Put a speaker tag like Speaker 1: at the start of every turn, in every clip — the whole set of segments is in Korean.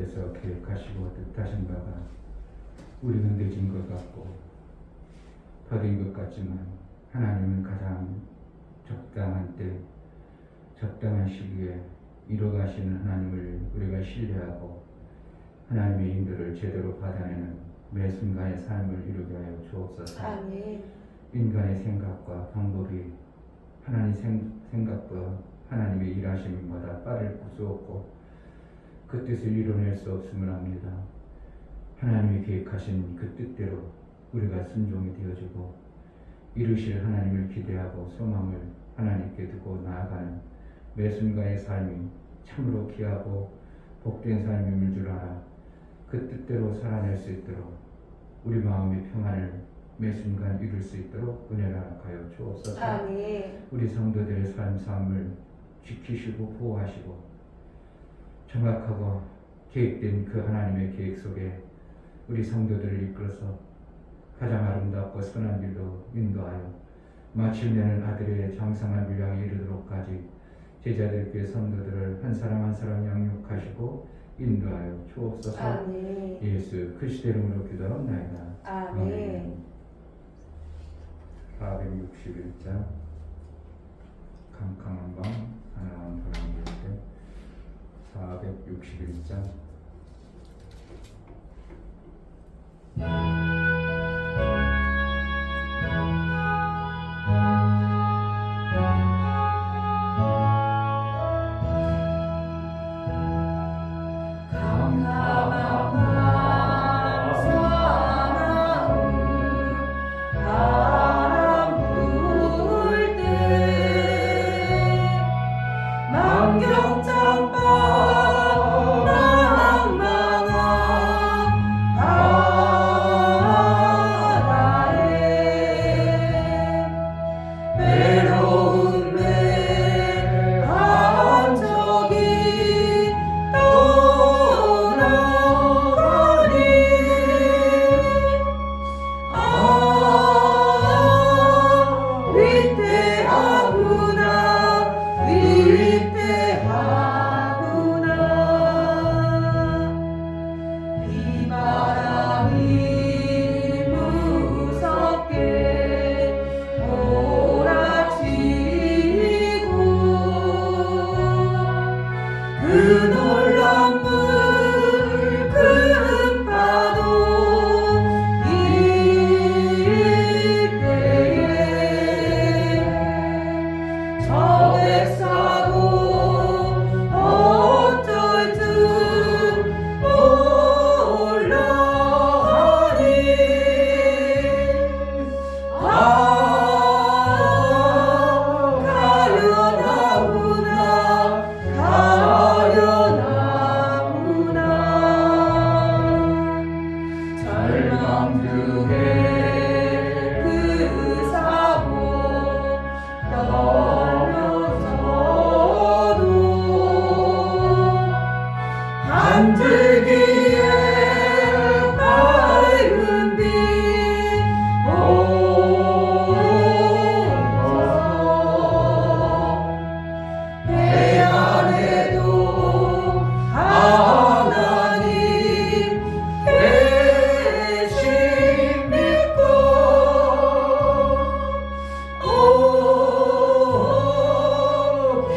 Speaker 1: 하나님께서 계획하시고 뜻하신 바가 우리는 늦은 것 같고 더딘 것 같지만 하나님은 가장 적당한 때 적당한 시기에 이루어가시는 하나님을 우리가 신뢰하고 하나님의 인도를 제대로 받아내는 매 순간의 삶을 이루게 하여 주옵소서.
Speaker 2: 아멘.
Speaker 1: 인간의 생각과 방법이 하나님 생각과 하나님의 일하심보다 빠를 수 없고 그 뜻을 이뤄낼 수 없음을 압니다. 하나님이 계획하신 그 뜻대로 우리가 순종이 되어지고 이루실 하나님을 기대하고 소망을 하나님께 두고 나아가는 매 순간의 삶이 참으로 귀하고 복된 삶임을 줄 알아 그 뜻대로 살아낼 수 있도록 우리 마음의 평안을 매 순간 이룰 수 있도록 은혜를 허락하여 주옵소서.
Speaker 2: 아멘.
Speaker 1: 우리 성도들의 삶을 지키시고 보호하시고 정확하고 계획된 그 하나님의 계획 속에 우리 성도들을 이끌어서 가장 아름답고 선한 길로 인도하여 마침내는 아들의 장성한 분량에 이르도록까지 제자들께 성도들을 한 사람 한 사람 양육하시고 인도하여 주옵소서.
Speaker 2: 아멘.
Speaker 1: 예수 그리스도 이름으로 기도하옵나이다.
Speaker 2: 아멘.
Speaker 1: 461장 캄캄한 밤 사나운 바람 불 때 461장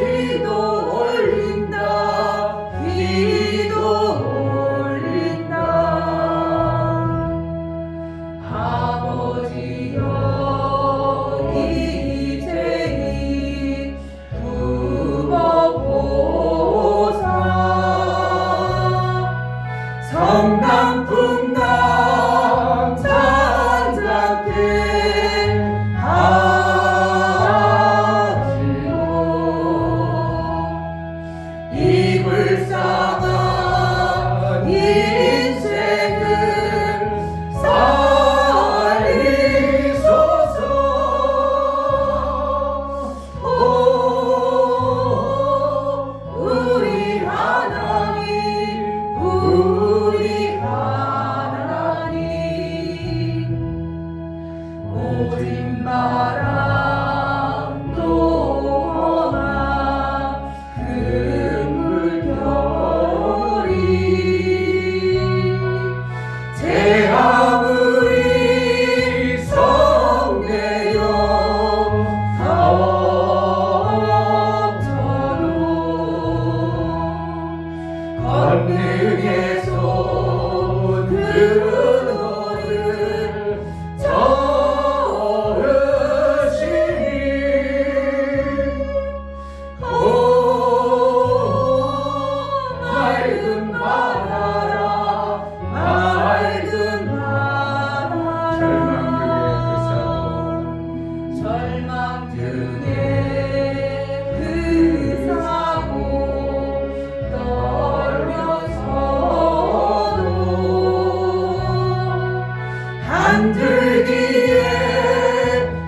Speaker 2: 기도 올린다 기도
Speaker 1: 권능의 손 그 너를 저으시니 오 맑은 바다라 맑은 바다 절망 중에 그 사고 떨면서도 한줄기에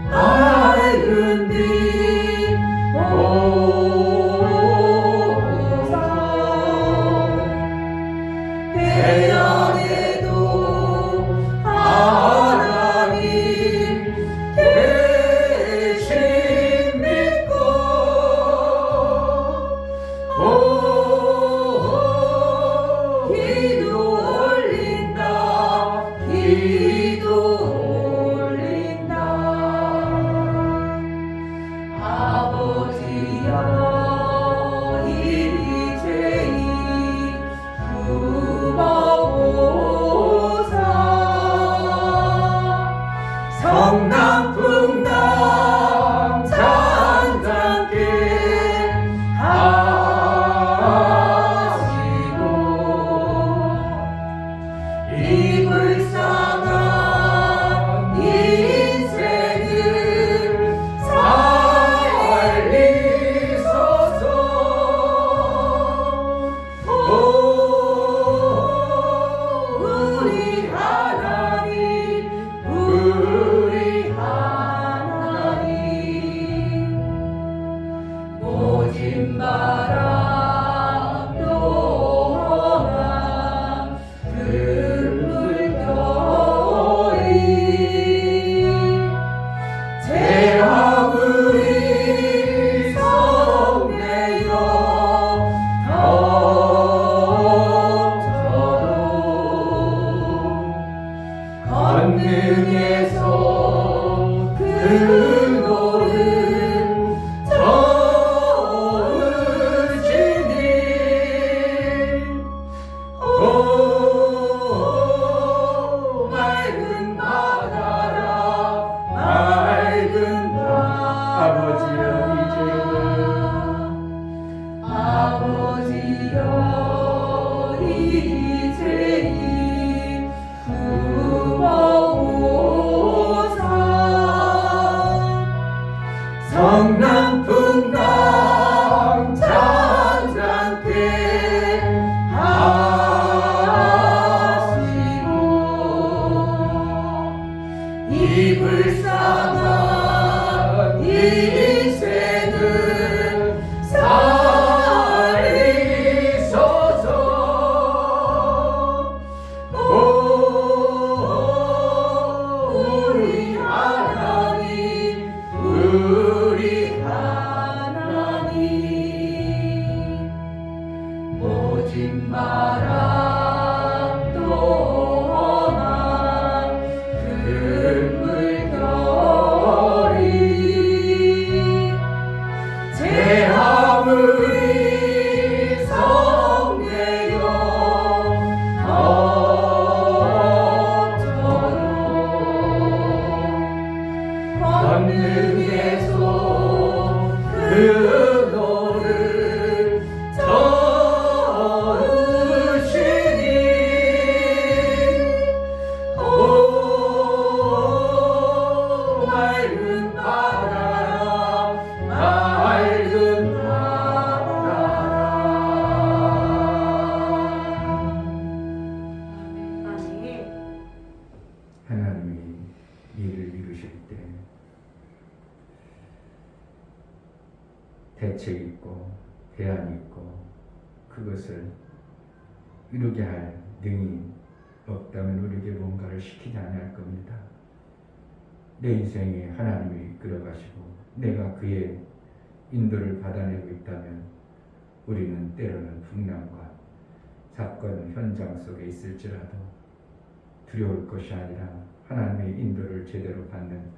Speaker 1: 맑은 빛 보사 배연에도 하나님 대신 믿고 기도 올린다 기도 올린다 아버지여 이제이 구보보사 성남풍당 잔잔케 하시고 이 불쌍한 인생을 살리소서 우리 하나님 우리 하나님 모진 바람도 험한 금물결이 제아무리 성내여 덮쳐도 권능의 손 그 너를 저으시니 오 맑은 바다라 맑은 바다 아버지여 이제이 구보보사 성남풍당 잔잔케 하시고 이 불쌍한 인생을 살리소서 오 우리 하나님 우리 하나님 모진 바람도 험한 금물결이 제아무리 성내여 덮쳐도 권능의 손 그 너를 저으시니 오 맑은 바다라 맑은 바다라
Speaker 2: 아멘.
Speaker 1: 하나님이 일을 이루실 때 대책 있고 대안이 있고 그것을 이루게 할 능이 없다면 우리에게 뭔가를 시키지 않을 겁니다. 내 인생에 하나님이 이끌어가시고 내가 그의 인도를 받아내고 있다면 우리는 때로는 풍랑과 사건 현장 속에 있을지라도 두려울 것이 아니라 하나님의 인도를 제대로 받는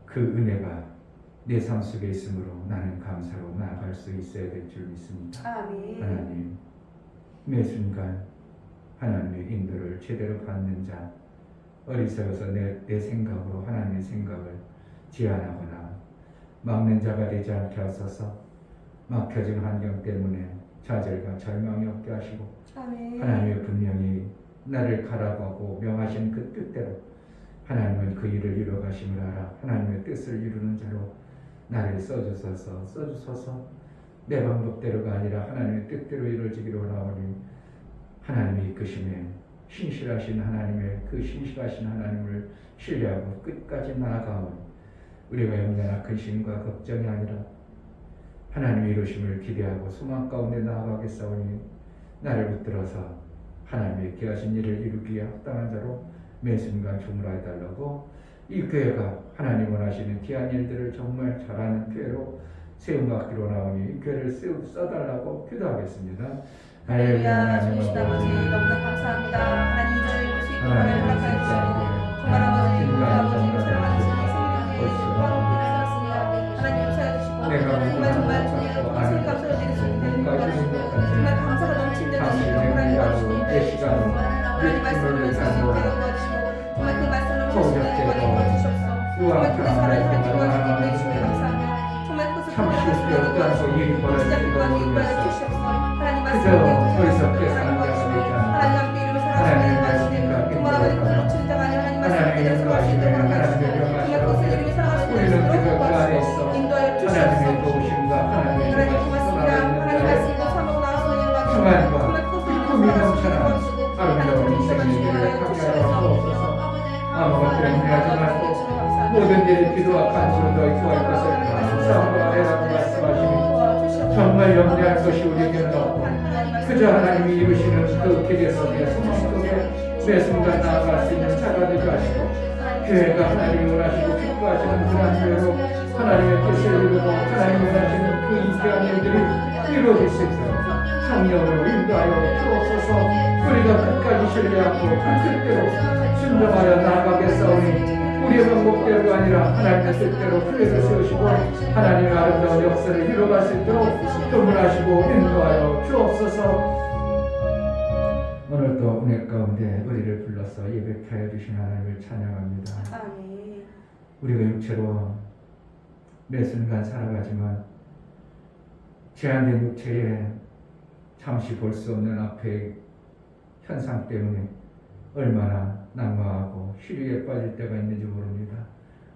Speaker 1: 그 은혜가 내 삶 속에 있으므로 나는 감사로 나아갈 수 있어야 될 줄 믿습니다.
Speaker 2: 아멘.
Speaker 1: 하나님, 매 순간 하나님의 인도를 제대로 받는 자, 어리석어서 내 생각으로 하나님의 생각을 제한하거나 막는 자가 되지 않게 하소서. 막혀진 환경 때문에 좌절과 절망이 없게 하시고
Speaker 2: 아멘.
Speaker 1: 하나님의 분명히 나를 가라고 명하신 그 뜻대로 하나님은 그 일을 이루어 가심을 알아 하나님의 뜻을 이루는 자로 나를 써주소서. 내 방법대로가 아니라 하나님의 뜻대로 이루어지기로 원하오니 하나님의 이끄심에 신실하신 하나님의 그 신실하신 하나님을 신뢰하고 끝까지 나아가오니 우리가 영원한 근심과 걱정이 아니라 하나님의 이루심을 기대하고 소망 가운데 나아가겠사오니 나를 붙들어서 하나님의 기하신 일을 이루기에 합당한 자로 매 순간 주문하여 달라고 이 교회가 하나님 원하시는 귀한 일들을 정말 잘하는 교회로 세움받기로 나오니 이 교회를 써달라고 기도하겠습니다.
Speaker 2: 할렐루야. 주신 아버지 너무나 감사합니다. 하나님 이들을 이룰 수 있도록 하나님 허락하여 주시고 정말 아버지 우리 아버지님 사랑하는 생명의 수고하고 살았으며 하나님 용서해 주시고 정말 주님 감사를 드릴 수 있는 정말 감사가 넘치는 되시고 하나님 도와주시고 하나님 말씀을 외칠 수 있도록 도와주시고 정말 그 말씀을 묵상하게 도와주시옵소서. 정말 그 사랑을 하나님 도와주시고 주시며 감사하며 정말 그것을 통해 시작을 도와주시고 주시옵소서. 하나님 말씀을
Speaker 1: 어리석게 사는 자가 되지 않고
Speaker 2: 하나님 함께 이름을 사랑하시는 도와주시고 정말 아버지 그를 놓치는 자가 아니라 하나님 말씀을 그대로 사랑하시는 자 허락하시고 정말 그것을 이름을 사랑하시는
Speaker 1: 우리는
Speaker 2: 자로
Speaker 1: 그
Speaker 2: 도와주시고
Speaker 1: 안에서
Speaker 2: 인도하여
Speaker 1: 하나님의
Speaker 2: 주시옵소서.
Speaker 1: 도우심과 하나님의
Speaker 2: 하나님 고맙습니다. 하나님 말씀으로 사모고 나와서
Speaker 1: 평안과
Speaker 2: 정말 그것을 이름으로
Speaker 1: 기쁨이
Speaker 2: 사랑하시는
Speaker 1: 넘쳐나는
Speaker 2: 도와주시고
Speaker 1: 아름다운
Speaker 2: 하나님
Speaker 1: 인생의
Speaker 2: 주시옵소서.
Speaker 1: 일을 하게 하여 주옵소서. 아무것도
Speaker 2: 하나님
Speaker 1: 하지 말고
Speaker 2: 감사합니다.
Speaker 1: 모든 일에 기도와 간구로 너희 구할 것을 감사하고 아뢰라고 말씀하시니 정말 염려할 것이 우리에게는 없고 그저 하나님이 이루시는 그 기대 속에 소망 속에 매 순간 나아갈 수 있는 자가 되게 하시고 교회가 하나님이 원하시고 기뻐하시는 그런 교회로 하나님의 뜻을 이루고 하나님이 원하시는 그 인기한 일들이 이루어질 수 있도록 성령으로 인도하여 주옵소서. 우리가 끝까지 신뢰하고 그 뜻대로 순종하여 나아가겠사오니 우리의 방법대로가 아니라 하나님의 뜻대로 교회를 세우시고 하나님의 아름다운 역사를 이루어갈 수 있도록 도문하시고 인도하여 주옵소서. 오늘도 은혜 가운데 우리를 불러서 예배하여 주신 하나님을 찬양합니다.
Speaker 2: 아멘.
Speaker 1: 우리가 육체로 매 순간 살아가지만 제한된 육체에 잠시 볼 수 없는 앞의 현상 때문에 얼마나 낙망하고 시리에 빠질 때가 있는지 모릅니다.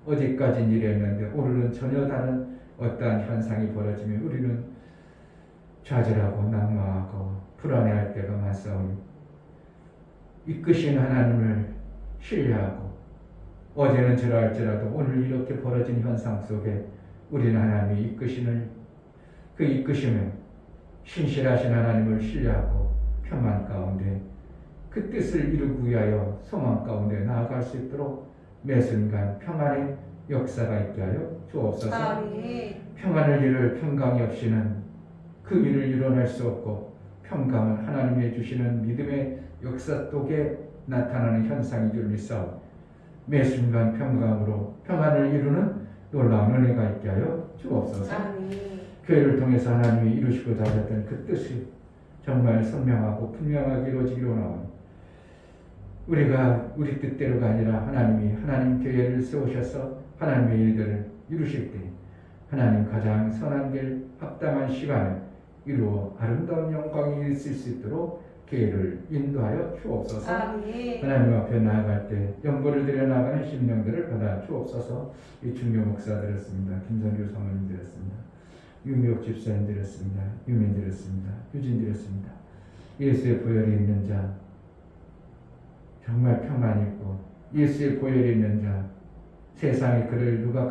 Speaker 1: 어제까진 이랬는데 오늘은 전혀 다른 어떠한 현상이 벌어지면 우리는 좌절하고 낙망하고 불안해할 때가 많사오니 이끄신 하나님을 신뢰하고 어제는 저러할지라도 오늘 이렇게 벌어진 현상 속에 우리는 하나님이 이끄시는 그 이끄심에 신실하신 하나님을 신뢰하고 평안 가운데 그 뜻을 이루기 위하여 소망 가운데 나아갈 수 있도록 매 순간 평안의 역사가 있게 하여 주옵소서.
Speaker 2: 아멘.
Speaker 1: 평안을 이룰 평강이 없이는 그 일을 이뤄낼 수 없고 평강은 하나님이 주시는 믿음의 역사 속에 나타나는 현상인 줄 믿사오. 매 순간 평강으로 평안을 이루는 놀라운 은혜가 있게 하여 주옵소서.
Speaker 2: 아멘.
Speaker 1: 교회를 통해서 하나님이 이루시고자 하셨던 그 뜻이 정말 선명하고 분명하게 이루어지기로 원하오니 우리가 우리 뜻대로가 아니라 하나님이 하나님 교회를 세우셔서 하나님의 일들을 이루실 때 하나님 가장 선한 길 합당한 시간에 이루어 아름다운 영광이 있을 수 있도록 교회를 인도하여 주옵소서.
Speaker 2: 아멘.
Speaker 1: 하나님 앞에 나아갈 때 연보를 드려 나가는 심령들을 받아 주옵소서. 이 중교 목사 드렸습니다. 김선규 사모님 드렸습니다. 유미옥 집사님 드렸습니다. 유민 드렸습니다. 유진 드렸습니다. 예수의 보혈이 있는 자 정말 평안이 있고 예수의 보혈이 있는 자 세상에 그를 누가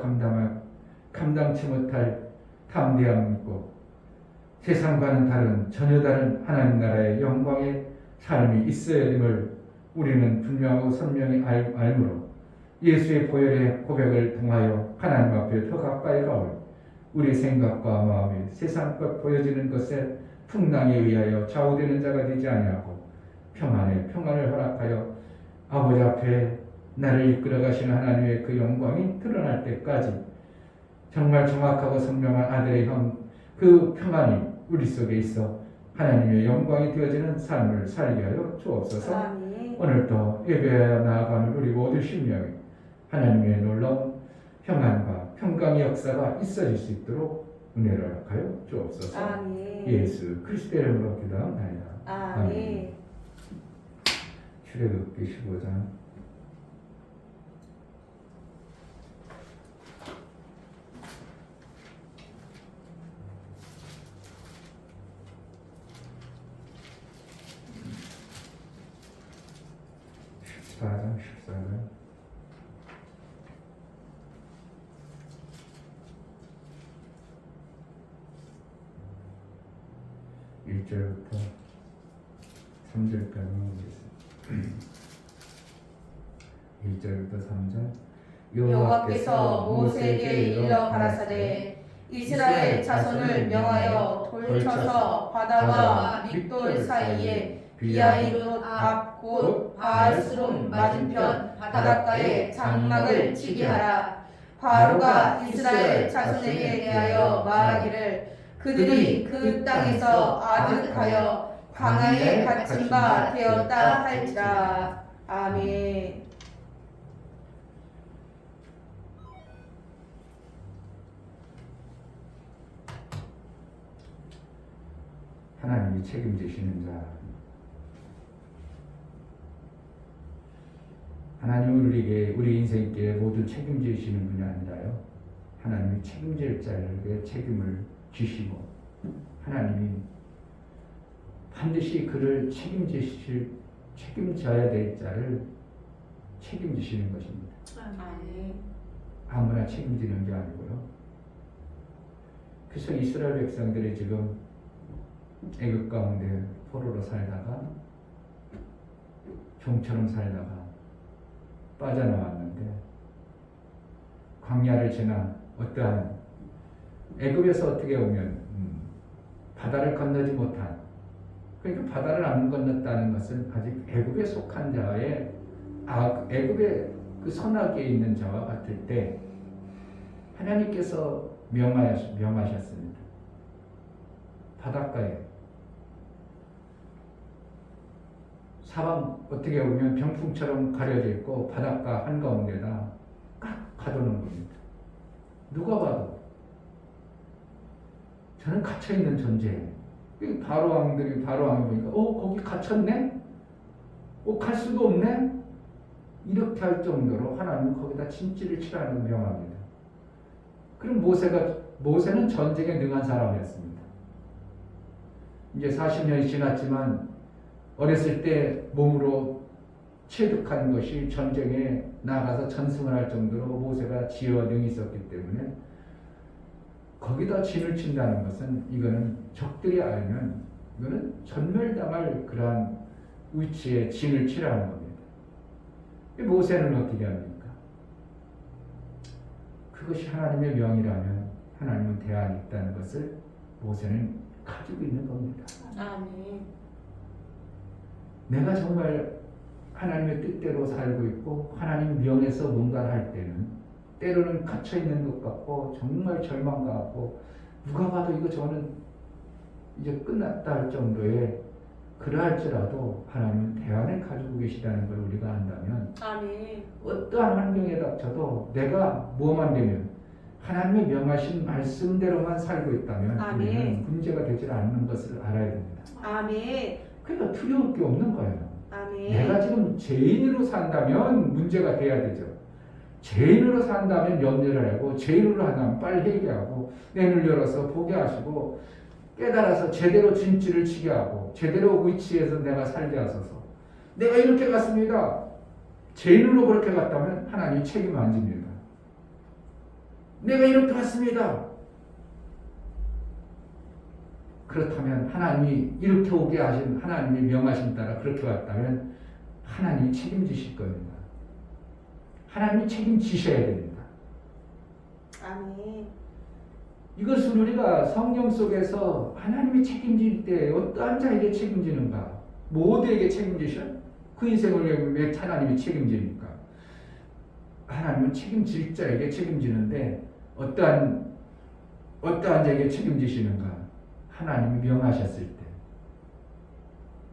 Speaker 1: 감당치 못할 담대함이 있고 세상과는 다른 전혀 다른 하나님 나라의 영광의 삶이 있어야 됨을 우리는 분명하고 선명히 알므로 예수의 보혈의 고백을 통하여 하나님 앞에 더 가까이 가올 우리 생각과 마음이 세상껏 보여지는 것에 풍랑에 의하여 좌우되는 자가 되지 아니하고 평안을 허락하여 아버지 앞에 나를 이끌어 가시는 하나님의 그 영광이 드러날 때까지 정말 정확하고 선명한 아들의 그 평안이 우리 속에 있어 하나님의 영광이 되어지는 삶을 살게 하여 주옵소서.
Speaker 2: 아멘.
Speaker 1: 오늘도 예배하여 나아가는 우리 모든 심령에 하나님의 놀라운 평안과 평강의 역사가 있어질 수 있도록 은혜를 허락하여 주옵소서.
Speaker 2: 아멘.
Speaker 1: 예수 그리스도의 이름으로 기도합니다.
Speaker 2: 아멘.
Speaker 1: 출애굽기 15장 14장 14절 1절부터 3절까지 보겠습니다. 1절부터 3절
Speaker 2: 여호와께서 모세에게 일러 가라사대 이스라엘 자손을 명하여 돌쳐서 바다와 믹돌 사이에 비아이롯 앞 곧 바알스론 맞은편 바닷가에 장막을 치게 하라. 바로가 이스라엘 자손에게 대하여 말하기를 그들이 그 땅에서 아득하여 광야에 갇힌 바 되었다 할지라. 아멘.
Speaker 1: 하나님이 책임지시는 자. 하나님은 우리에게 우리 인생께 모두 책임지시는 분이 아니라요. 하나님이 책임질 자에게 책임을 주시고 하나님이 반드시 그를 책임져야 될 자를 책임지시는 것입니다.
Speaker 2: 아멘.
Speaker 1: 아무나 책임지는 게 아니고요. 그래서 이스라엘 백성들이 지금 애굽 가운데 포로로 살다가 종처럼 살다가 빠져나왔는데 광야를 지나 어떠한 애굽에서 어떻게 보면 바다를 건너지 못한 그러니까 바다를 안 건넜다는 것은 아직 애굽에 속한 자의 애굽의 그 선악에 있는 자와 같을 때 하나님께서 명하셨습니다. 바닷가에 사방 어떻게 보면 병풍처럼 가려져 있고 바닷가 한가운데다 딱 가두는 겁니다. 누가 봐도 저는 갇혀있는 존재예요. 바로 왕이 보니까 거기 갇혔네? 갈 수도 없네? 이렇게 할 정도로 하나님은 거기다 진찌를 치라는 명합니다. 그럼 모세는 전쟁에 능한 사람이었습니다. 이제 40년이 지났지만 어렸을 때 몸으로 체득한 것이 전쟁에 나가서 전승을 할 정도로 모세가 지혜와 능이 있었기 때문에 거기다 진을 친다는 것은 이거는 적들이 알면 이거는 전멸당할 그러한 위치에 진을 치라는 겁니다. 모세는 어떻게 합니까? 그것이 하나님의 명이라면 하나님은 대안이 있다는 것을 모세는 가지고 있는 겁니다.
Speaker 2: 아멘.
Speaker 1: 내가 정말 하나님의 뜻대로 살고 있고 하나님 명에서 뭔가를 할 때는 때로는 갇혀있는 것 같고 정말 절망 같고 누가 봐도 이거 저는 이제 끝났다 할 정도의 그러할지라도 하나님은 대안을 가지고 계시다는 걸 우리가 안다면
Speaker 2: 아멘.
Speaker 1: 어떠한 환경에 닥쳐도 내가 뭐만 되면 하나님의 명하신 말씀대로만 살고 있다면
Speaker 2: 아멘.
Speaker 1: 우리는 문제가 되지 않는 것을 알아야 됩니다.
Speaker 2: 아멘.
Speaker 1: 그러니까 두려울 게 없는 거예요.
Speaker 2: 아멘.
Speaker 1: 내가 지금 죄인으로 산다면 문제가 돼야 되죠. 죄인으로 산다면 염려를 하고 죄인으로 한다면 빨리 회개하고 내 눈을 열어서 보게 하시고 깨달아서 제대로 진치를 치게 하고 제대로 위치에서 내가 살게 하소서. 내가 이렇게 갔습니다. 죄인으로 그렇게 갔다면 하나님이 책임 안 집니다. 내가 이렇게 갔습니다. 그렇다면 하나님이 이렇게 오게 하신 하나님의 명하심 따라 그렇게 왔다면 하나님이 책임지실 겁니다. 하나님이 책임지셔야 됩니다.
Speaker 2: 아멘.
Speaker 1: 이것을 우리가 성경 속에서 하나님이 책임질 때 어떠한 자에게 책임지는가? 모두에게 책임지셔? 그 인생을 왜 하나님이 책임집니까? 하나님은 책임질 자에게 책임지는데 어떠한 자에게 책임지시는가? 하나님이 명하셨을 때.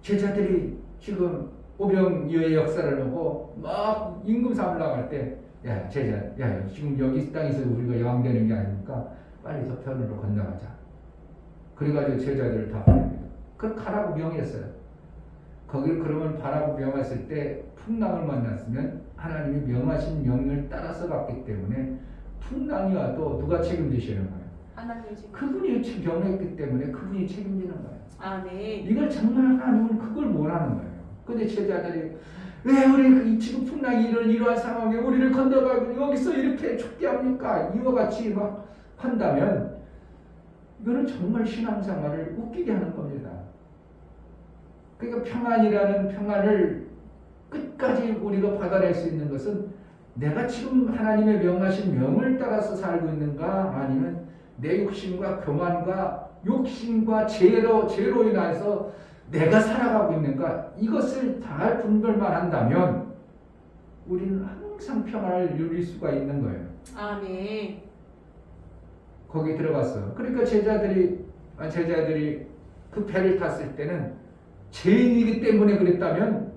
Speaker 1: 제자들이 지금 오병이어의 역사를 보고 막 임금 삼으려고 할 때, 야 제자, 야 지금 여기 땅에서 우리가 여왕되는 게 아니니까 빨리 저 편으로 건너가자. 그래가지고 제자들을 다 보냅니다. 그걸 가라고 명했어요. 거기를 그러면 가라고 명했을 때 풍랑을 만났으면 하나님이 명하신 명령을 따라서 갔기 때문에 풍랑이 와도 누가 책임지시는 거예요?
Speaker 2: 하나님 지금.
Speaker 1: 그분이 명했기 때문에 그분이 책임지는 거예요.
Speaker 2: 아멘.
Speaker 1: 이걸 정말 하나님은 그걸 원하는 거예요. 근데 제자들이 왜 우리 지금 풍랑이 이러한 상황에 우리를 건너가고 여기서 이렇게 죽게 합니까? 이와 같이 막 한다면 이거는 정말 신앙생활을 웃기게 하는 겁니다. 그러니까 평안이라는 평안을 끝까지 우리가 받아낼 수 있는 것은 내가 지금 하나님의 명하신 명을 따라서 살고 있는가 아니면 내 욕심과 교만과 욕심과 죄로 인해서 내가 살아가고 있는가 이것을 잘 분별만 한다면 우리는 항상 평안을 누릴 수가 있는 거예요.
Speaker 2: 아멘.
Speaker 1: 거기 들어갔어. 그러니까 제자들이 그 배를 탔을 때는 죄인이기 때문에 그랬다면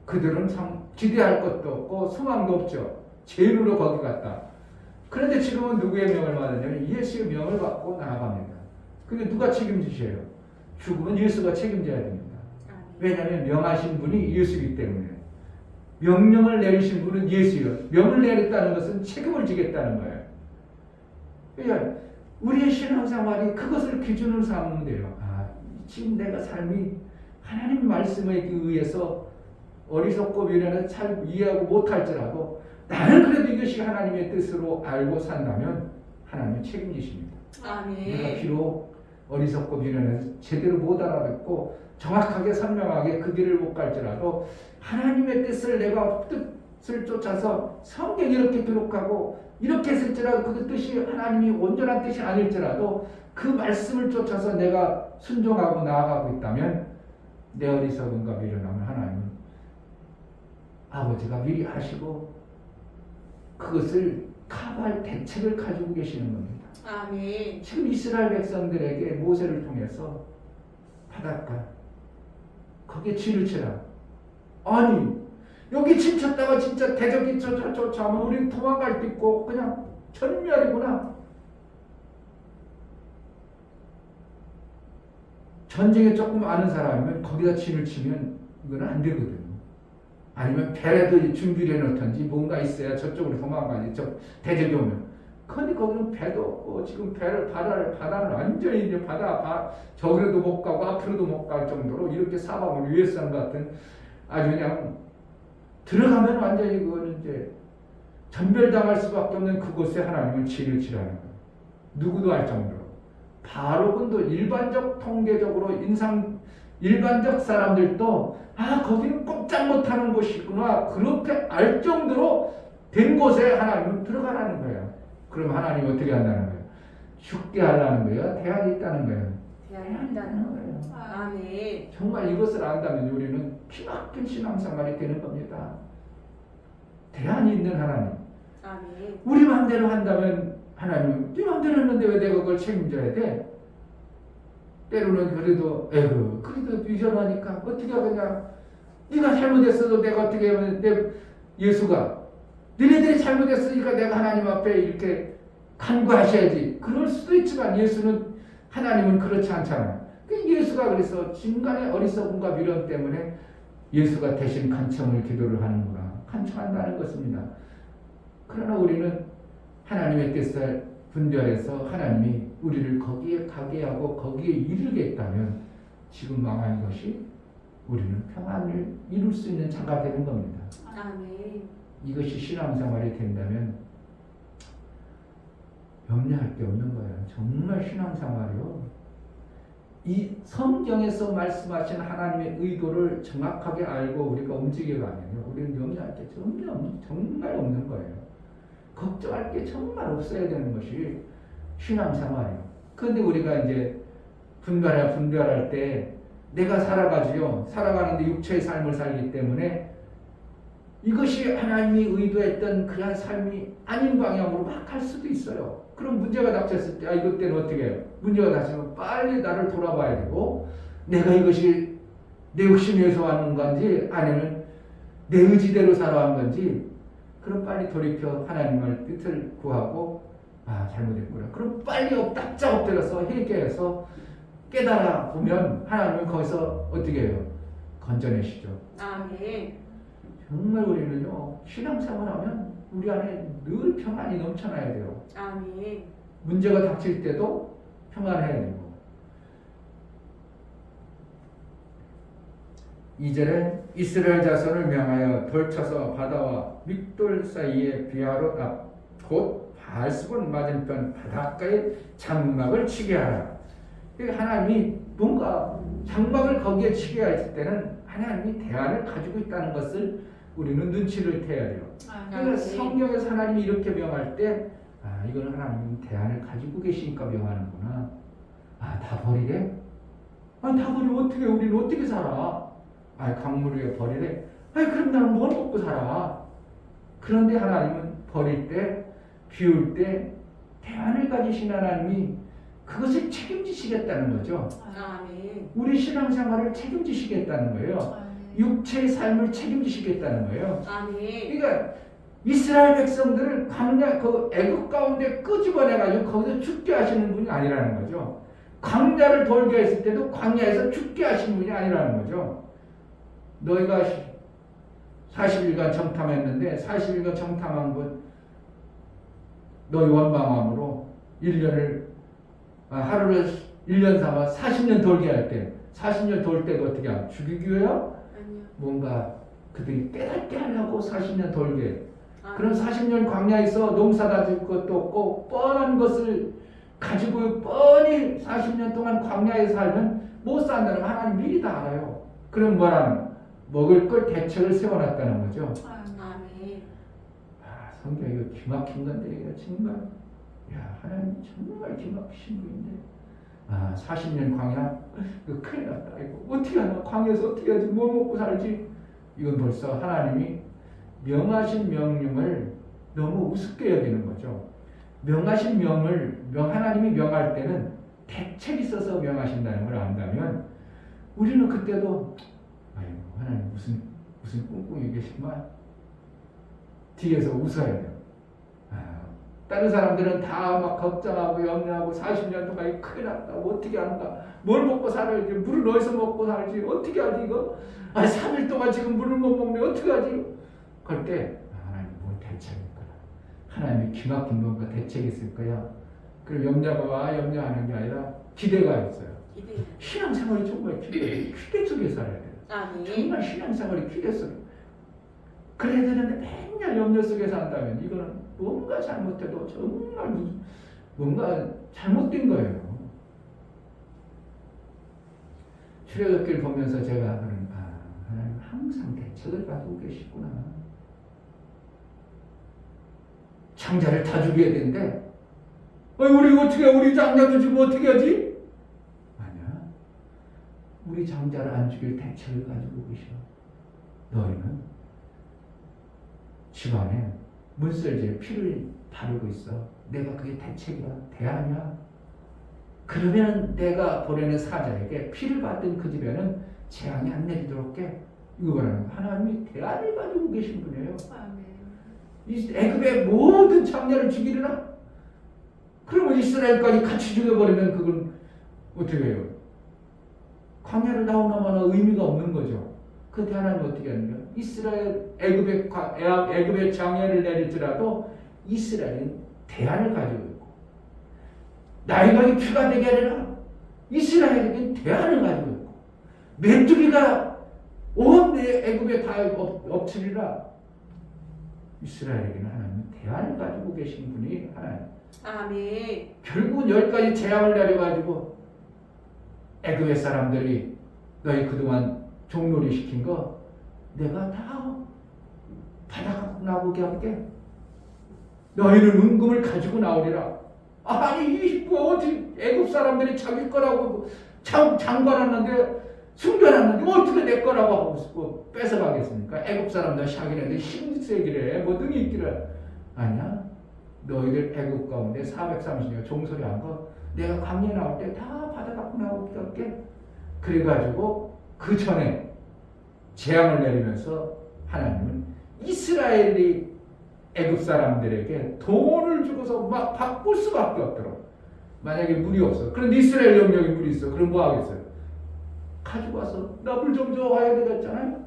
Speaker 1: 그들은 참 기대할 것도 없고 소망도 없죠. 죄인으로 거기 갔다. 그런데 지금은 누구의 명을 받았냐면 예수의 명을 받고 나아갑니다. 그게 누가 책임지셔요? 죽으면 예수가 책임져야 됩니다. 왜냐하면 명하신 분이 예수이기 때문에. 명령을 내리신 분은 예수예요. 명을 내렸다는 것은 책임을 지겠다는 거예요. 그러니까 우리의 신앙생활이 그것을 기준으로 삼으면 돼요. 아, 지금 내가 삶이 하나님 말씀에 의해서 어리석고 미련한 잘 이해하고 못할지라도 나는 그래도 이것이 하나님의 뜻으로 알고 산다면 하나님은 책임지십니다.
Speaker 2: 아멘.
Speaker 1: 내가 비록 어리석고 미련해서 제대로 못 알아듣고 정확하게 선명하게 그 길을 못 갈지라도 하나님의 뜻을 내가 뜻을 쫓아서 성경이 이렇게 기록하고 이렇게 했을지라도 그 뜻이 하나님이 온전한 뜻이 아닐지라도 그 말씀을 쫓아서 내가 순종하고 나아가고 있다면 내 어리석음과 미련함을 하나님은 아버지가 미리 하시고 그것을 커버할 대책을 가지고 계시는 겁니다.
Speaker 2: 아멘.
Speaker 1: 지금 이스라엘 백성들에게 모세를 통해서 바닷가 거기에 진을 치라. 아니 여기 진 쳤다가 진짜 대적이 하면 우리 도망갈 데 있고 그냥 전멸이구나. 전쟁에 조금 아는 사람이면 거기다 진을 치면 이건 안 되거든요. 아니면 배라도 준비를 해놓던지 뭔가 있어야 저쪽으로 도망가지. 저 대적이 오면. 근데 거기는 배도 없고 지금 바다를 완전히 이제 저기로도 못 가고 앞으로도 못 갈 정도로 이렇게 사방을 유해성 같은 아주 그냥 들어가면 완전히 그거는 이제 전멸당할 수밖에 없는 그곳에 하나님은 진을 치라는 거예요. 누구도 알 정도로. 바로군도 일반적 통계적으로 일반적 사람들도 거기는 꼼짝 못하는 곳이구나 그렇게 알 정도로 된 곳에 하나님은 들어가라는 거예요. 그럼 하나님 어떻게 한다는 거예요? 죽게 하려는 거예요? 대안이 있다는 거예요?
Speaker 2: 대안이 있다는 거예요. 아멘.
Speaker 1: 정말 이것을 안다면 우리는 기막힌 신앙생활이 되는 겁니다. 대안이 있는 하나님.
Speaker 2: 아멘.
Speaker 1: 우리 마음대로 한다면 하나님은 네 마음대로 했는데 왜 내가 그걸 책임져야 돼? 때로는 그래도 위험하니까 어떻게 하겠냐. 네가 잘못했어도 내가 어떻게 하면 예수가 너네들이 잘못했으니까 내가 하나님 앞에 이렇게 간구하셔야지. 그럴 수도 있지만 하나님은 그렇지 않잖아요. 예수가 그래서 중간에 어리석음과 미련 때문에 예수가 대신 간청을 기도를 하는구나. 간청한다는 것입니다. 그러나 우리는 하나님의 뜻을 분별해서 하나님이 우리를 거기에 가게 하고 거기에 이르게 했다면 지금 망한 것이 우리는 평안을 이룰 수 있는 자가 되는 겁니다.
Speaker 2: 아멘.
Speaker 1: 이것이 신앙생활이 된다면 염려할 게 없는 거예요. 정말 신앙생활이요. 이 성경에서 말씀하신 하나님의 의도를 정확하게 알고 우리가 움직여가면요. 우리는 염려할 게 정말 없는 거예요. 걱정할 게 정말 없어야 되는 것이 신앙생활이에요. 그런데 우리가 이제 분별할 때 내가 살아가는데 육체의 삶을 살기 때문에 이것이 하나님이 의도했던 그러한 삶이 아닌 방향으로 막 갈 수도 있어요. 그럼 문제가 닥쳤을 때 이것 때는 어떻게 해요? 문제가 닥치면 빨리 나를 돌아봐야 되고 내가 이것이 내 욕심에서 왔는 건지 아니면 내 의지대로 살아온 건지 그럼 빨리 돌이켜 하나님의 뜻을 구하고 잘못했구나. 그럼 빨리 납작 엎드려서 회개해서 깨달아 보면 하나님은 거기서 어떻게 해요? 건져내시죠.
Speaker 2: 아멘.
Speaker 1: 정말 우리는요 신앙생활하면 우리 안에 늘 평안이 넘쳐나야 돼요.
Speaker 2: 아멘.
Speaker 1: 문제가 닥칠 때도 평안해야 되고. 2절에 이스라엘 자손을 명하여 돌쳐서 바다와 믹돌 사이에 비하롯 앞곧 바알스본 맞은편 바닷가에 장막을 치게 하라. 하나님이 뭔가 장막을 거기에 치게 할 때는 하나님이 대안을 가지고 있다는 것을 우리는 눈치를 태야 돼요. 그래서 성경에서 하나님이 이렇게 명할 때 이거는 하나님은 대안을 가지고 계시니까 명하는구나. 다 버리래? 다 버리면 어떻게 우리는 어떻게 살아? 강물 위에 버리래? 그럼 나는 뭘 먹고 살아? 그런데 하나님은 버릴 때, 비울 때 대안을 가지신 하나님이 그것을 책임지시겠다는 거죠.
Speaker 2: 아멘.
Speaker 1: 우리 신앙생활을 책임지시겠다는 거예요. 육체의 삶을 책임지시겠다는 거예요.
Speaker 2: 아멘.
Speaker 1: 그러니까 이스라엘 백성들을 광야 그 애굽 가운데 끄집어내 가지고 거기서 죽게 하시는 분이 아니라는 거죠. 광야를 돌게 했을 때도 광야에서 죽게 하시는 분이 아니라는 거죠. 너희가 40일간 정탐했는데 40일간 정탐한 분 너희 원망함으로 1년을 하루를 1년 삼아 40년 돌게 할 때 40년 돌 때도 어떻게 하면 죽이기 위해요?
Speaker 2: 아니요.
Speaker 1: 뭔가 그들이 깨닫게 하려고 40년 돌게.
Speaker 2: 아멘.
Speaker 1: 그럼 40년 광야에서 농사다 질 것도 없고 뻔한 것을 가지고 뻔히 40년 동안 광야에 살면 못 산다는 거 하나님 미리 다 알아요. 그럼 뭐라는 먹을 걸 대책을 세워놨다는 거죠.
Speaker 2: 아멘.
Speaker 1: 성경 이거 기막힌 건데 이거 정말 하나님 정말 기막히신 분인데 40년 광야 이거 큰일 났다. 이거 어떻게 하나 광야에서 어떻게 하지? 뭐 먹고 살지? 이건 벌써 하나님이 명하신 명령을 너무 우습게 여기는 거죠. 명하신 명을 하나님이 명할 때는 대책이 있어서 명하신다는 걸 안다면 우리는 그때도 하나님 무슨 꿍꿍이 계시구만 뒤에서 웃어야 돼요. 다른 사람들은 다 막 걱정하고 염려하고 40년 동안 큰일 났다. 어떻게 하는가? 뭘 먹고 살아야지? 물을 어디서 먹고 살지? 어떻게 하지 이거? 3일 동안 지금 물을 못 먹네. 어떻게 하지? 그럴 때 하나님 뭘 대책일 거야. 하나님이 기막힌 뭔가 대책이 있을 거야. 그리고 염려가 염려하는 게 아니라 기대가 있어요.
Speaker 2: 기대.
Speaker 1: 신앙생활이 정말 기대 속에 살아야 돼요.
Speaker 2: 아멘.
Speaker 1: 정말 신앙생활이 기대 속에. 그래야 되는데 맨날 염려 속에 산다면 이거는 뭔가 잘못해도 정말 뭔가 잘못된 거예요. 출애굽기를 보면서 제가 하나님 항상 대책을 가지고 계시구나. 장자를 다 죽여야 되는데 우리 어떻게 우리 장자도 지금 어떻게 하지? 아니야. 우리 장자를 안 죽일 대책을 가지고 계셔. 너희는 집안에 문설주에 피를 바르고 있어. 내가 그게 대책이야. 대안이야. 그러면 내가 보내는 사자에게 피를 받은 그 집에는 재앙이 안 내리도록 해. 이거는 하나님이 대안을 가지고 계신 분이에요. 이 애굽의 모든 장자를 죽이려나? 그러면 이스라엘까지 같이 죽여버리면 그건 어떻게 해요? 광야를 나오나마나 의미가 없는 거죠. 그때 하나님 어떻게 하는가? 이스라엘 애굽의 장애를 내릴지라도 이스라엘은 대안을 가지고 있고 나이가 피가 되게 하려나 이스라엘에겐 대안을 가지고 있고 메뚜기가 온 애굽에 다 엎치리라 이스라엘에게는 하나님은 대안을 가지고 계신 분이 하나님.
Speaker 2: 아멘.
Speaker 1: 결국은 10가지 재앙을 내려가지고 애굽의 사람들이 너희 그동안 종놀이 시킨 거 내가 다 바다 나오게 할게. 너희는 은금을 가지고 나오리라. 아니 어떻게 애굽 사람들이 자기 거라고 장관했는데 숨겨놨는데 어떻게 내 거라고 하고 뺏어가겠습니까? 애굽 사람들 샤기는데 10세기래 뭐 등이 있기를. 아니야. 너희들 애국 가운데 430년 종소리한 거 내가 강연 나올 때 다 받아갖고 나올게. 그래가지고 그 전에 재앙을 내리면서 하나님은 이스라엘이 애굽 사람들에게 돈을 주고서 막 바꿀 수밖에 없도록, 만약에 물이 없어, 그런데 이스라엘 영역에 물이 있어, 그럼 뭐 하겠어요? 가지고 와서 나 물 좀 줘 와야 되겠잖아요.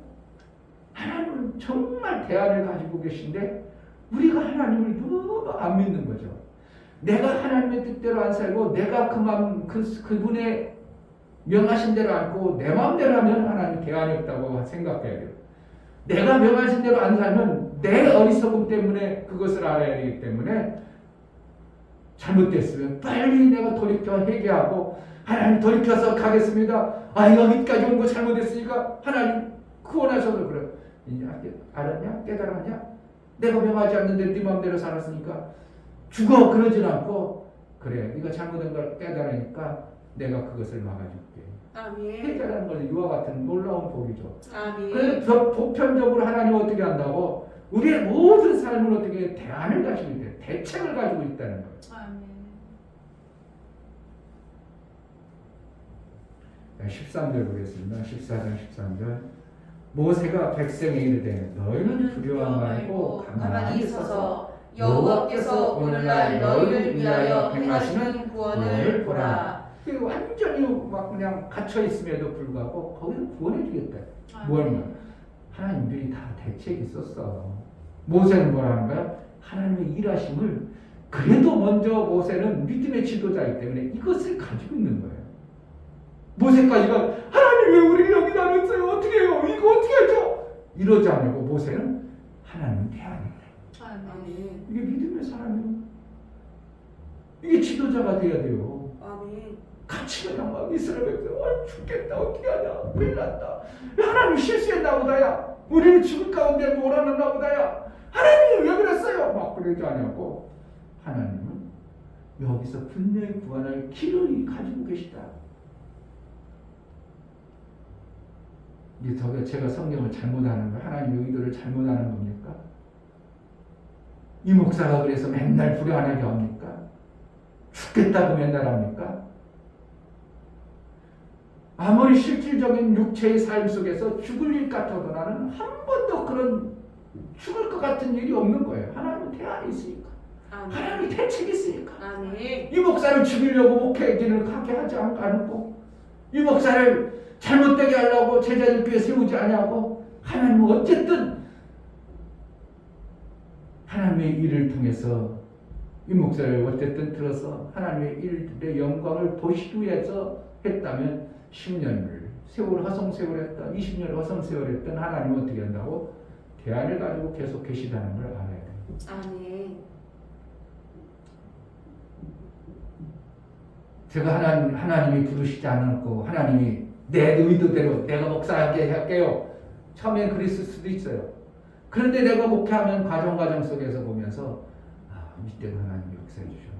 Speaker 1: 하나님은 정말 대안을 가지고 계신데 우리가 하나님을 너무 안 믿는 거죠. 내가 하나님의 뜻대로 안 살고 내가 그분의 명하신 대로 않고 내 마음대로 하면 하나님 대안이 없다고 생각해야 돼요. 내가 명하신 대로 안 살면 내 어리석음 때문에 그것을 알아야 되기 때문에 잘못됐으면 빨리 내가 돌이켜 회개하고 하나님 돌이켜서 가겠습니다. 여기까지 온 거 잘못했으니까 하나님 구원하셔서 그래. 이제 알았냐? 깨달았냐? 내가 명하지 않는데 네 마음대로 살았으니까 죽어. 그러진 않고 그래 네가 잘못한 걸 깨달으니까 내가 그것을 막아줄게.
Speaker 2: 아멘.
Speaker 1: 회개라는 건 이와 같은 놀라운 복이죠.
Speaker 2: 아멘.
Speaker 1: 그래서 보편적으로 하나님 어떻게 한다고? 우리의 모든 삶을 어떻게 대안을 가지고 있대, 대책을 가지고 있다는 거예요.
Speaker 2: 아멘.
Speaker 1: 13절 보겠습니다. 14장 13절. 모세가 백성에 이르되 너희는 두려워 말고 가만히 있어서 여호와께서 오늘날 너희를 위하여 행하시는 구원을 보라. 완전히 막 그냥 갇혀 있음에도 불구하고 거기서 구원해 주겠다. 뭘? 하나님들이 다 대책이 있었어. 모세는 뭐라는 거야? 하나님의 일하심을, 그래도 먼저 모세는 믿음의 지도자이기 때문에 이것을 가지고 있는 거예요. 모세까지가 하나님 왜 우리를 여기다 놨어요? 어떻게 해요? 이거 어떻게 하죠? 이러지 않고 모세는 하나님 대안이에요.
Speaker 2: 아멘.
Speaker 1: 이게 믿음의 사람이에요. 이게 지도자가 돼야 돼요.
Speaker 2: 아멘.
Speaker 1: 같이 그냥 막 이스라엘 백성 죽겠다, 어떻게 하냐, 큰일 났다, 하나님 실수했나 보다야, 우리는 죽을 가운데 몰아넣나 보다야, 하나님 왜 그랬어요? 막 그러지 않냐고. 하나님은 여기서 분명히 구원할 길을 가지고 계시다. 이게 제가 성경을 잘못하는 거예요? 하나님의 의도를 잘못하는 겁니까? 이 목사가 그래서 맨날 불안하게 합니까? 죽겠다고 맨날 합니까? 아무리 실질적인 육체의 삶 속에서 죽을 일 같아도 나는 한 번도 그런 죽을 것 같은 일이 없는 거예요. 하나님은 대안이 있으니까. 하나님이 대책이 있으니까.
Speaker 2: 아멘.
Speaker 1: 이 목사를 죽이려고 목회길을 가게 하지 않고, 이 목사를 잘못되게 하려고 제자들 교회 세우지 않냐고. 하나님은 어쨌든 하나님의 일을 통해서 이 목사를 어쨌든 들어서 하나님의 일들의 영광을 보시기 위해서 했다면 10년을 화성세월했던 20년을 화성세월했던 하나님은 어떻게 한다고? 대안을 가지고 계속 계시다는 걸 알아야 돼요.
Speaker 2: 아멘.
Speaker 1: 제가 하나님이 부르시지 않았고 하나님이 내 의도대로 내가 목사하게 할게요. 처음엔 그랬을 수도 있어요. 그런데 내가 목회하면 과정 속에서 보면서 이때는 하나님이 역사해 주셔.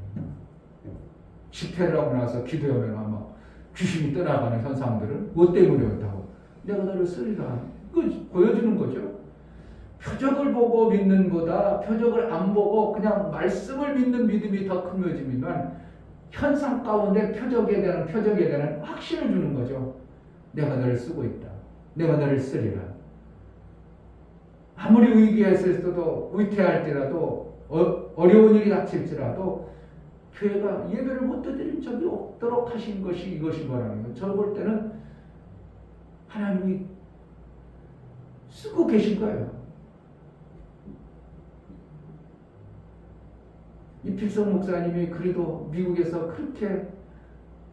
Speaker 1: 집회를 하고 나서 기도하면 아마 귀신이 떠나가는 현상들은 뭐 때문에 그렇다고? 내가 너를 쓰리라. 그거 보여주는 거죠. 표적을 보고 믿는 거다. 표적을 안 보고 그냥 말씀을 믿는 믿음이 더 큰 믿음이지만 현상 가운데 표적에 대한 확신을 주는 거죠. 내가 너를 쓰고 있다. 내가 너를 쓰리라. 아무리 위기했을 위태할 때라도 어려운 일이 닥칠지라도 교회가 예배를 못 드린 적이 없도록 하신 것이 이것이 뭐라는 거예요. 저 볼 때는 하나님이 쓰고 계신 거예요. 이필성 목사님이 그래도 미국에서 그렇게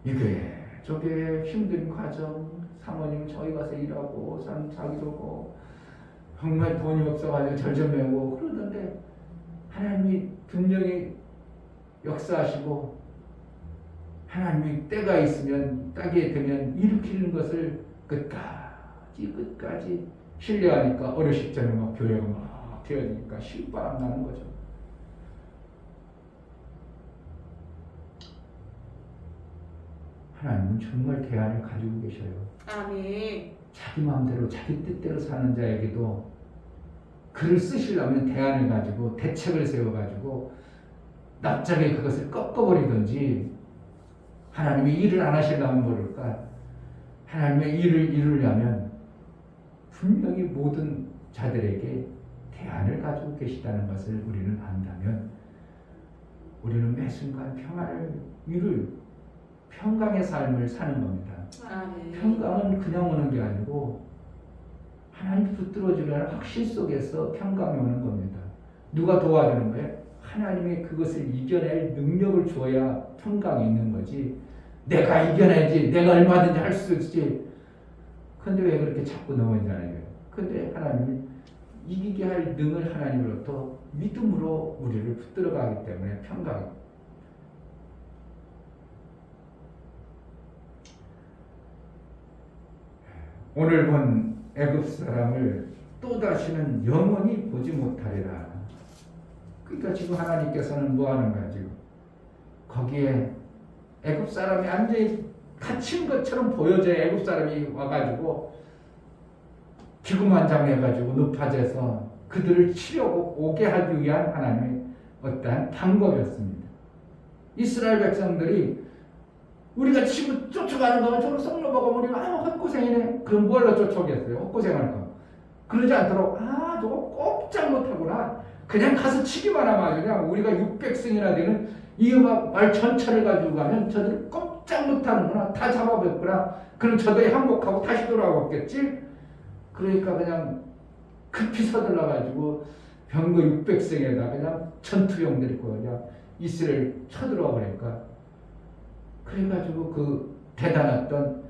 Speaker 1: 이게 저게 힘든 과정, 사모님 저희 가서 일하고 자기도 정말 돈이 없어가지고 절절매고 그러던데 하나님이 분명히 역사하시고 하나님이 때가 있으면 때가 되면 일으키는 것을 끝까지 신뢰하니까 어느 시점에 막 교회가 막 되어지니까 신바람 나는 거죠. 하나님은 정말 대안을 가지고 계셔요.
Speaker 2: 아멘.
Speaker 1: 자기 마음대로 자기 뜻대로 사는 자에게도 글을 쓰시려면 대안을 가지고 대책을 세워가지고 납작에 그것을 꺾어버리든지 하나님이 일을 안 하시려면 모를까? 하나님의 일을 이루려면 분명히 모든 자들에게 대안을 가지고 계시다는 것을 우리는 안다면 우리는 매 순간 평안을 이룰 평강의 삶을 사는 겁니다.
Speaker 2: 아멘.
Speaker 1: 평강은 그냥 오는 게 아니고 하나님 붙들어주려는 확신 속에서 평강이 오는 겁니다. 누가 도와주는 거예요? 하나님이 그것을 이겨낼 능력을 줘야 평강이 있는 거지. 내가 이겨내지, 내가 얼마든지 할 수 있지. 근데 왜 그렇게 자꾸 넘어지잖아요. 근데 하나님이 이기게 할 능을 하나님으로부터 믿음으로 우리를 붙들어가기 때문에 평강이. 오늘 본 애굽 사람을 또 다시는 영원히 보지 못하리라. 그러니까 지금 하나님께서는 뭐 하는 거야 지금? 거기에 애굽 사람이 완전히 갇힌 것처럼 보여져야 애굽 사람이 와가지고 기구만장해가지고 높아져서 그들을 치려고 오게 하기 위한 하나님의 어떠한 방법이었습니다. 이스라엘 백성들이 우리가 지금 쫓아가는 거면 저로 썩는 거고 우리가 헛고생이네. 그럼 뭘로 쫓아오겠어요? 헛고생할 거. 그러지 않도록 저거 꼼짝 못하구나. 그냥 가서 치기만 하면 그냥 우리가 600승이나 되는 이 말 전차를 가지고 가면 저들 꼼짝 못하는구나. 다 잡아먹구나. 그럼 저들이 항복하고 다시 돌아오겠지. 그러니까 그냥 급히 서둘러 가지고 병거 600승에다 그냥 전투병들 있고 그냥 이스라엘 쳐들어와 버리니까 그래가지고 그 대단했던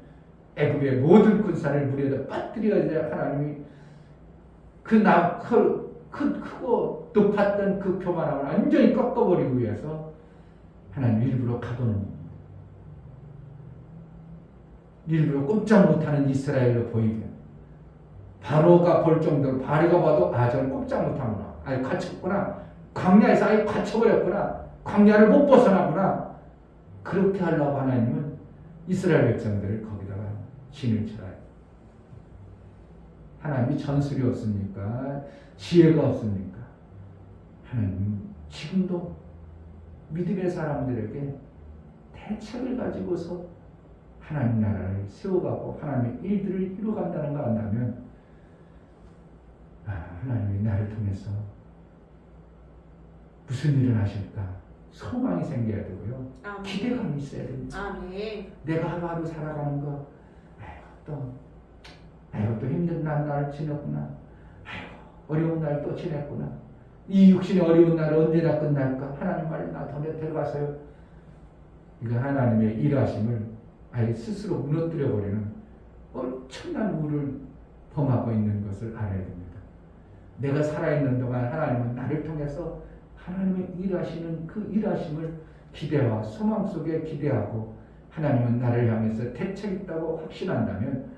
Speaker 1: 애굽의 모든 군사를 물에다 빠뜨려야 하나님이 크고 높았던 그 교만함을 완전히 꺾어버리기 위해서 하나님 일부러 가둬놓은 겁니다. 일부러 꼼짝 못하는 이스라엘로 보이게. 바로가 볼 정도로 바로가 봐도 저는 꼼짝 못하구나. 갇혔구나. 광야에서 아예 갇혀버렸구나. 광야를 못 벗어나구나. 그렇게 하려고 하나님은 이스라엘 백성들을 거기다가 진을 쳐요. 하나님이 전술이 없습니까? 지혜가 없습니까? 하나님 지금도 믿음의 사람들에게 대책을 가지고서 하나님 나라를 세워가고 하나님의 일들을 이루어간다는 걸 안다면 하나님이 나를 통해서 무슨 일을 하실까? 소망이 생겨야 되고요.
Speaker 2: 아멘.
Speaker 1: 기대감이 있어야 됩니다.
Speaker 2: 아멘.
Speaker 1: 내가 하루하루 살아가는 거 또 힘든 날 지냈구나. 어려운 날 또 지냈구나. 이 육신의 어려운 날 언제나 끝날까? 하나님 말에 나 데려가세요. 이거 하나님의 일하심을 아예 스스로 무너뜨려버리는 엄청난 우를 범하고 있는 것을 알아야 됩니다. 내가 살아있는 동안 하나님은 나를 통해서 하나님의 일하시는 그 일하심을 기대와 소망 속에 기대하고 하나님은 나를 향해서 대책 있다고 확신한다면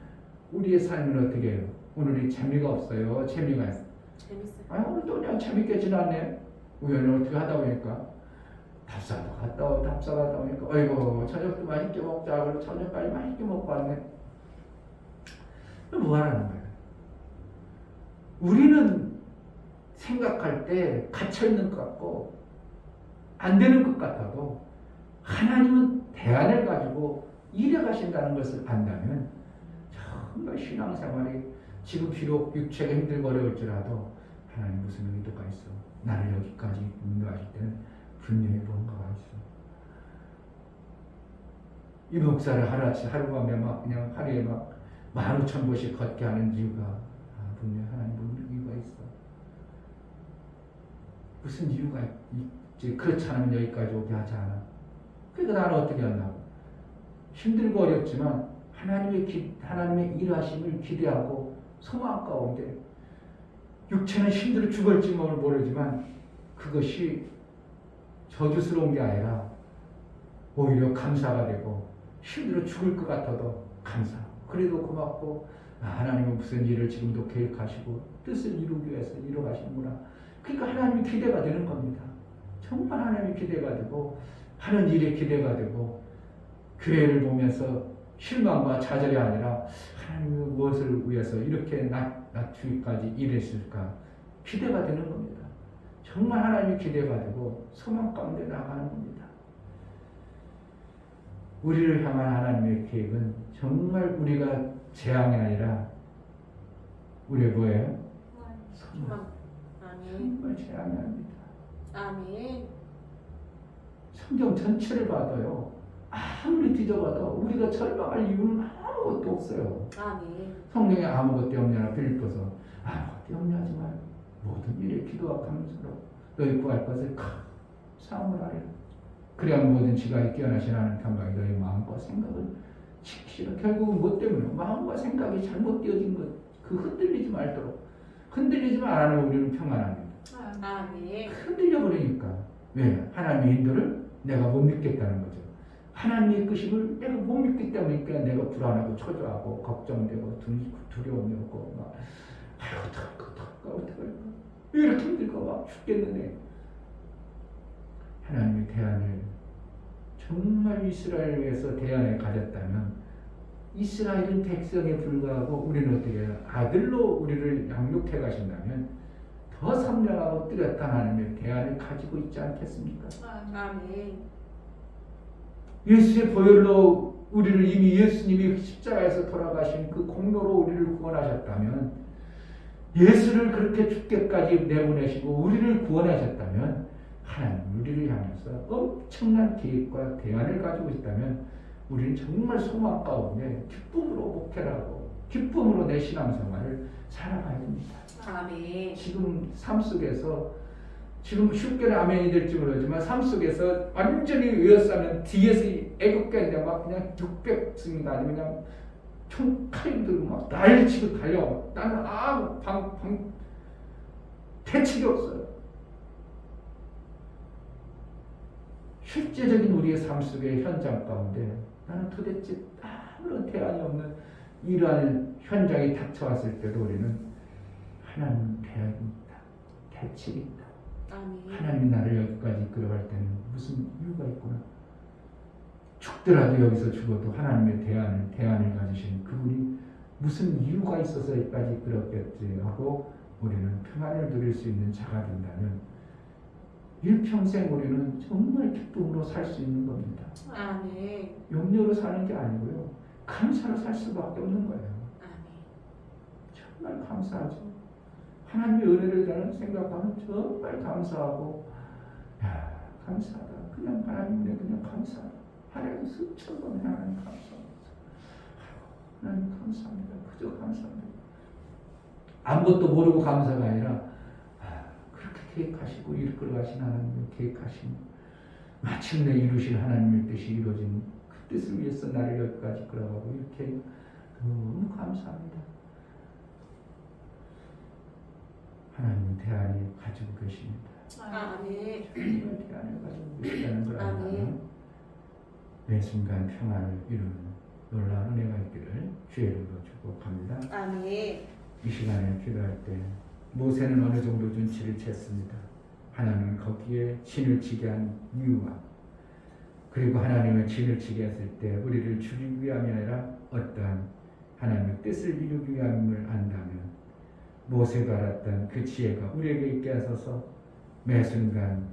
Speaker 1: 우리의 삶은 어떻게 해요? 오늘이 재미가 없어요? 재미가 있어요?
Speaker 2: 재밌어요.
Speaker 1: 오늘도 그냥 재밌게 지났네. 우연히 어떻게 하다 보니까 답사도 갔다 오고 답사 갔다 오니까 어이구 저녁도 맛있게 먹자. 그래서 저녁까지 맛있게 먹고 왔네. 뭐 하라는 거예요? 우리는 생각할 때 갇혀있는 것 같고 안 되는 것 같아도 하나님은 대안을 가지고 일해 가신다는 것을 안다면 정말 신앙생활이 지금 비록 육체가 힘들고 어려울지라도 하나님 무슨 의도가 있어. 나를 여기까지 인도하실 때는 분명히 뭔가가 있어. 이 목사를 하루밤에 막 그냥 하루에 막 15,000보씩 걷게 하는 이유가 분명히 하나님 무슨 이유가 있어. 무슨 이유가 있지. 그렇지 않으면 여기까지 오게 하지 않아. 그러니까 나는 어떻게 한다고. 힘들고 어렵지만 하나님의 일하심을 기대하고 소망 가운데 육체는 힘들어 죽을지 모르지만 그것이 저주스러운 게 아니라 오히려 감사가 되고 힘들어 죽을 것 같아도 감사. 그래도 고맙고 하나님은 무슨 일을 지금도 계획하시고 뜻을 이루기 위해서 이루어가시는구나. 그러니까 하나님이 기대가 되는 겁니다. 정말 하나님이 기대가 되고 하는 일에 기대가 되고 교회를 보면서 실망과 좌절이 아니라 하나님이 무엇을 위해서 이렇게 낮추기까지 일했을까 기대가 되는 겁니다. 정말 하나님이 기대가지고 소망 가운데 나가는 겁니다. 우리를 향한 하나님의 계획은 정말 우리가 재앙이 아니라 우리의 뭐예요? 소망.
Speaker 2: 아멘.
Speaker 1: 정말 재앙이 아닙니다.
Speaker 2: 아멘.
Speaker 1: 성경 전체를 봐도요, 아무리 뒤져봐도 우리가 절망할 이유는 아무것도 없어요.
Speaker 2: 아멘.
Speaker 1: 성경에 아무것도 없냐나 빌립보서 아무것도 없냐 하지 말고 모든 일에 기도와 감사로 너희 구할 것을 큰 사함을 하라. 그래야 모든 지각이 깨어나신 하나님 평강이 너희 마음과 생각을 지키시라. 결국은 뭐 때문에? 마음과 생각이 잘못되어진 것, 그 흔들리지 말도록. 흔들리지만 안 하면 우리는 평안합니다.
Speaker 2: 아멘.
Speaker 1: 흔들려 버리니까. 왜? 하나님의 인도를 내가 못 믿겠다는 거죠. 하나님의 이끄심을 내가 못 믿기 때문에 내가 불안하고 초조하고 걱정되고 두려움이 오고 막 아유 어떡할까 왜 이렇게 힘들까 막 죽겠는데 하나님의 대안을 정말 이스라엘을 위해서 대안을 가졌다면 이스라엘은 백성에 불과하고 우리는 어떻게 해요? 아들로 우리를 양육해 가신다면 더 선명하고 뚜렷한 하나님의 대안을 가지고 있지 않겠습니까?
Speaker 2: 아멘.
Speaker 1: 예수의 보혈로 우리를 이미 예수님이 십자가에서 돌아가신 그 공로로 우리를 구원하셨다면 예수를 그렇게 죽게까지 내보내시고 우리를 구원하셨다면 하나님 우리를 향해서 엄청난 계획과 대안을 가지고 있다면 우리는 정말 소망 가운데 기쁨으로 목회하고 기쁨으로 내 신앙생활을 살아가야 됩니다.
Speaker 2: 아멘.
Speaker 1: 지금 삶 속에서 지금 쉽게는 아멘이 될지 모르지만 삶 속에서 완전히 외웠으면 뒤에서 애국가인데 막 그냥 600승이 아니면 그냥 총칼 들고 막 난리 치고 달려. 나는 아무 대책이 없어요. 실제적인 우리의 삶 속의 현장 가운데 나는 도대체 아무런 대안이 없는 이러한 현장이 닥쳐왔을 때도 우리는 하나님 대안입니다. 대책이 있다.
Speaker 2: 아멘.
Speaker 1: 하나님이 나를 여기까지 이끌어갈 때는 무슨 이유가 있구나. 죽더라도 여기서 죽어도 하나님의 대안을 가지신 그분이 무슨 이유가 있어서 여기까지 이끌었겠지 하고 우리는 평안을 누릴 수 있는 자가 된다면 일평생 우리는 정말 기쁨으로 살 수 있는 겁니다.
Speaker 2: 아멘.
Speaker 1: 염려로 사는 게 아니고요. 감사로 살 수밖에 없는 거예요.
Speaker 2: 아멘.
Speaker 1: 정말 감사하죠. 하나님의 은혜를 나는 생각하면 정말 감사하고 야 감사하다. 그냥 하나님 은혜 그냥 감사하다. 하나님 수천 번 하나님 감사합니다. 하나님 감사합니다. 그저 감사합니다. 아무것도 모르고 감사가 아니라 그렇게 계획하시고 이끌어가신 하나님의 계획하신 마침내 이루신 하나님의 뜻이 이루어진 그 뜻을 위해서 나를 여기까지 끌어가고 이렇게 너무 감사합니다. 하나님은 대안을 가지고 계십니다.
Speaker 2: 아멘.
Speaker 1: 정말 대안을 가지고 계시다는 걸
Speaker 2: 아멘.
Speaker 1: 알면 매 순간 평안을 이루는 놀라운 은혜가 있기를 주의 이름으로 축복합니다.
Speaker 2: 아멘.
Speaker 1: 이 시간에 기도할 때 모세는 어느 정도 눈치를 챘습니다. 하나님은 거기에 진을 치게 한 이유와 그리고 하나님의 진을 치게 했을 때 우리를 죽이기 위함이 아니라 어떠한 하나님의 뜻을 이루기 위함을 안다면 모세가 알았던 그 지혜가 우리에게 있게 하소서. 매 순간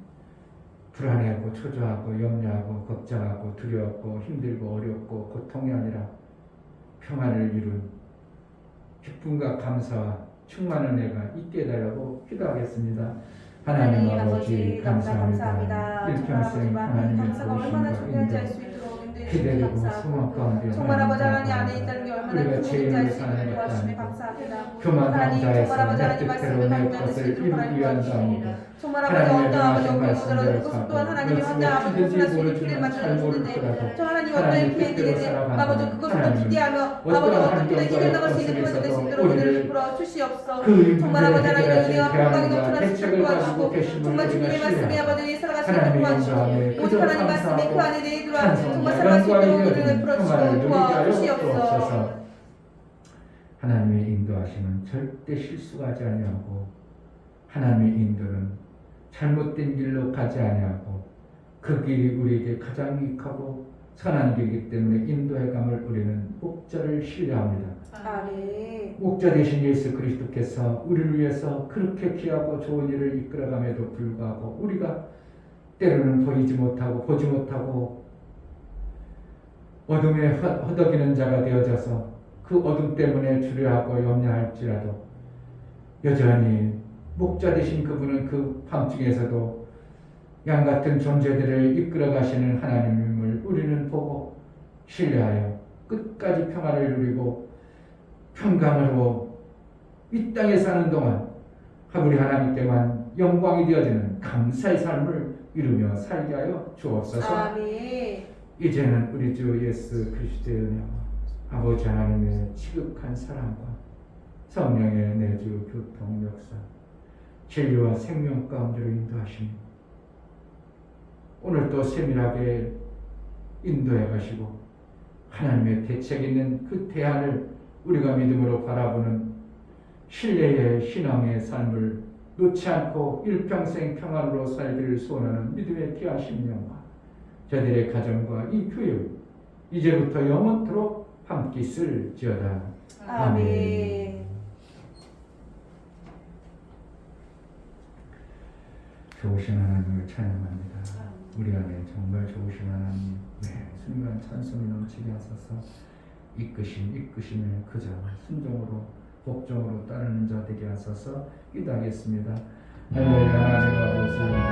Speaker 1: 불안해하고 초조하고 염려하고 걱정하고 두려웠고 힘들고 어렵고 고통이 아니라 평안을 이룬 기쁨과 감사와 충만한 은혜가 있게 해달라고 기도하겠습니다. 하나님 아버지 감사합니다. 일평생 하나님의 도우심과 기대되고 소망 가운데
Speaker 2: 정말 아버지 하나님 안에 있다는 게 얼마나
Speaker 1: 우리가
Speaker 2: 큰
Speaker 1: 죄인을
Speaker 2: 일인지
Speaker 1: 사는
Speaker 2: 알수
Speaker 1: 것도
Speaker 2: 있는 것을
Speaker 1: 아니고
Speaker 2: 감사합니다.
Speaker 1: 교만한
Speaker 2: 하나님
Speaker 1: 자에서
Speaker 2: 정말 아버지
Speaker 1: 내
Speaker 2: 하나님
Speaker 1: 뜻대로
Speaker 2: 말씀을
Speaker 1: 내
Speaker 2: 감당할 수
Speaker 1: 것을
Speaker 2: 있도록
Speaker 1: 이루기
Speaker 2: 하나님
Speaker 1: 위한
Speaker 2: 도와주시옵니다.
Speaker 1: 자입니다.
Speaker 2: 정말 아버지 어떤 아버지 어려움보다도 그것 또한 하나님이 환자 아버지 호소할 수 있는 길을 만들어 주시는데 저 하나님 어떤 기회들이 아버지 그것을 기대하며 아버지 어떤 길을 이겨나갈 수 있는 그런 자 되시도록 오늘 풀어 주시옵소서. 정말 아버지 하나님의 은혜와 평강이 넘쳐날 수 있도록 도와주시고 정말 주님의 말씀이 아버지 살아갈 수 있도록 도와주시고 오직 하나님 말씀에 그 안에 내들어 정말 살아갈 수 있도록 우리를 풀어주시고 도와주시옵소서.
Speaker 1: 하나님의 인도하심은 절대 실수가 하지 아니하고 하나님의 인도는 잘못된 길로 가지 아니하고 그 길이 우리에게 가장 유익하고 하나님이기 때문에 인도해 감을 우리는 목자를 신뢰합니다.
Speaker 2: 아멘.
Speaker 1: 목자 되신 예수 그리스도께서 우리를 위해서 그렇게 귀하고 좋은 일을 이끌어감에도 불구하고 우리가 때로는 보지 못하고 어둠에 허덕이는 자가 되어져서 그 어둠 때문에 주려하고 염려할지라도 여전히 목자 되신 그분은 그 밤중에서도 양 같은 존재들을 이끌어 가시는 하나님을 우리는 보고 신뢰하여 끝까지 평안을 누리고 평강으로 이 땅에 사는 동안 우리 하나님께만 영광이 되어지는 감사의 삶을 이루며 살게 하여 주옵소서.
Speaker 2: 아멘.
Speaker 1: 이제는 우리 주 예수 그리스도의 은혜와 아버지 하나님의 지극한 사랑과 성령의 내주 교통 역사 진리와 생명 가운데로 인도하시니 오늘도 세밀하게 인도해 가시고 하나님의 대책 있는 그 대안을 우리가 믿음으로 바라보는 신뢰의 신앙의 삶을 놓지 않고 일평생 평안으로 살기를 소원하는 믿음의 귀하신 영광 저들의 가정과 이 교회 이제부터 영원토록 함께 있을지어다.
Speaker 2: 아멘.
Speaker 1: 좋으신 하나님을 찬양합니다. 우리 안에 정말 좋으신 하나님 매 순간 찬송이 넘치게 하소서. 이끄심에 그저 순종으로 복종으로 따르는 자 되게 하소서. 기도하겠습니다. 할렐루야. 하나님 아버지